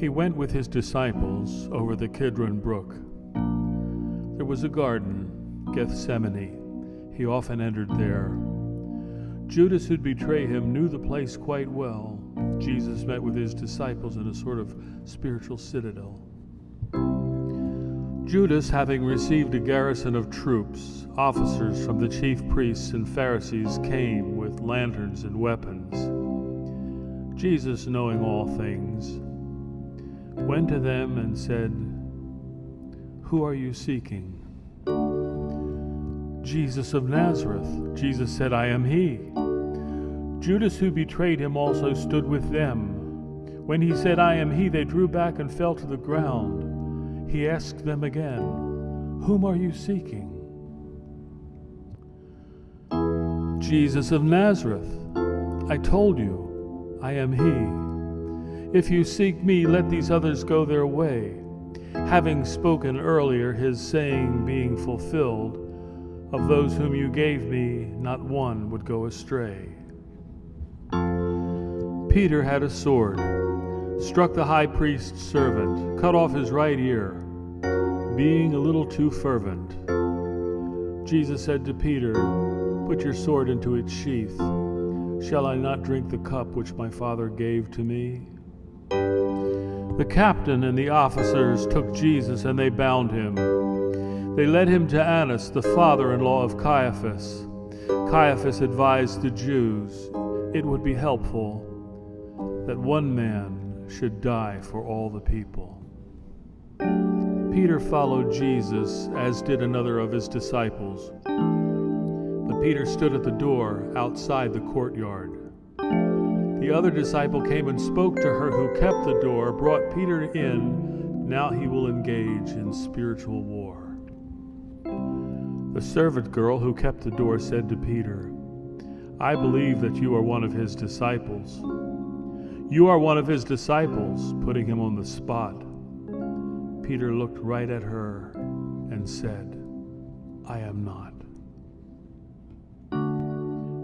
He went with his disciples over the Kidron Brook. There was a garden, Gethsemane. He often entered there. Judas, who'd betray him, knew the place quite well. Jesus met with his disciples in a sort of spiritual citadel. Judas, having received a garrison of troops, officers from the chief priests and Pharisees came with lanterns and weapons. Jesus, knowing all things, went to them and said, "Who are you seeking?" "Jesus of Nazareth." Jesus said, "I am he." Judas, who betrayed him, also stood with them. When he said, "I am he," they drew back and fell to the ground. He asked them again, "Whom are you seeking?" "Jesus of Nazareth. I told you, I am he. If you seek me, let these others go their way." Having spoken earlier, his saying being fulfilled, "Of those whom you gave me, not one would go astray." Peter had a sword, struck the high priest's servant, cut off his right ear, being a little too fervent. Jesus said to Peter, "Put your sword into its sheath. Shall I not drink the cup which my Father gave to me?" The captain and the officers took Jesus and they bound him. They led him to Annas, the father-in-law of Caiaphas. Caiaphas advised the Jews it would be helpful that one man should die for all the people. Peter followed Jesus, as did another of his disciples. But Peter stood at the door outside the courtyard. The other disciple came and spoke to her who kept the door, brought Peter in. Now he will engage in spiritual war. The servant girl who kept the door said to Peter, "I believe that you are one of his disciples." "You are one of his disciples," putting him on the spot. Peter looked right at her and said, "I am not."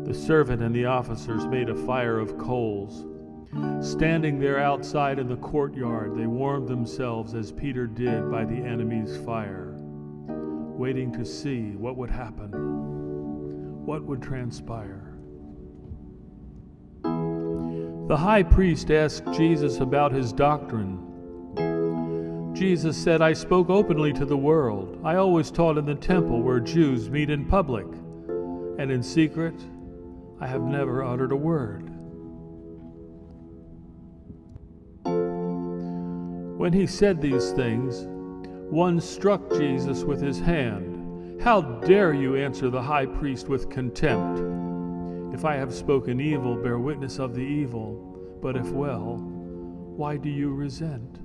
The servant and the officers made a fire of coals. Standing there outside in the courtyard, they warmed themselves as Peter did by the enemy's fire, waiting to see what would happen, what would transpire. The high priest asked Jesus about his doctrine. Jesus said, "I spoke openly to the world. I always taught in the temple where Jews meet in public, and in secret I have never uttered a word." When he said these things, one struck Jesus with his hand. "How dare you answer the high priest with contempt? If I have spoken evil, bear witness of the evil, but if well, why do you resent?"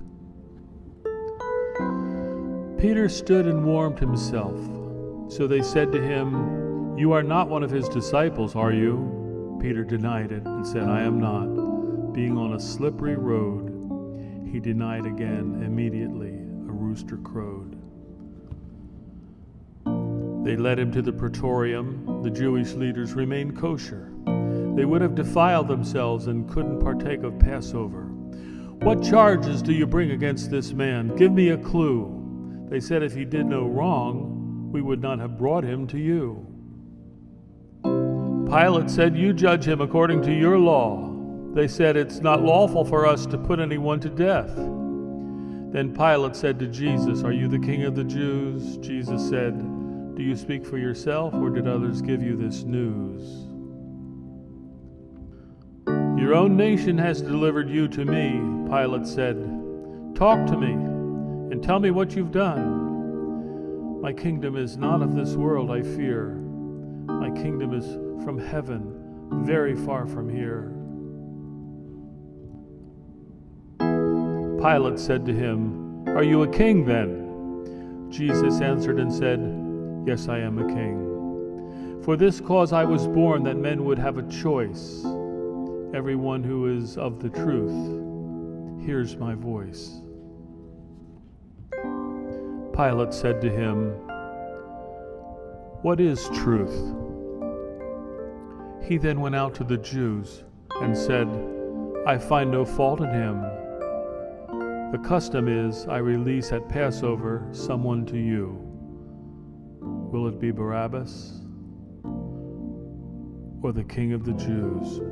Peter stood and warmed himself. So they said to him, "You are not one of his disciples, are you?" Peter denied it and said, "I am not." Being on a slippery road, he denied again. Immediately a rooster crowed. They led him to the praetorium. The Jewish leaders remained kosher. They would have defiled themselves and couldn't partake of Passover. "What charges do you bring against this man? Give me a clue." They said, "If he did no wrong, we would not have brought him to you." Pilate said, "You judge him according to your law." They said, "It's not lawful for us to put anyone to death." Then Pilate said to Jesus, "Are you the king of the Jews?" Jesus said, "Do you speak for yourself, or did others give you this news?" "Your own nation has delivered you to me," Pilate said. "Talk to me and tell me what you've done." "My kingdom is not of this world, I fear. My kingdom is from heaven, very far from here." Pilate said to him, "Are you a king then?" Jesus answered and said, "Yes, I am a king. For this cause I was born, that men would have a choice. Everyone who is of the truth hears my voice." Pilate said to him, "What is truth?" He then went out to the Jews and said, "I find no fault in him." The custom is, I release at Passover someone to you. Will it be Barabbas or the King of the Jews?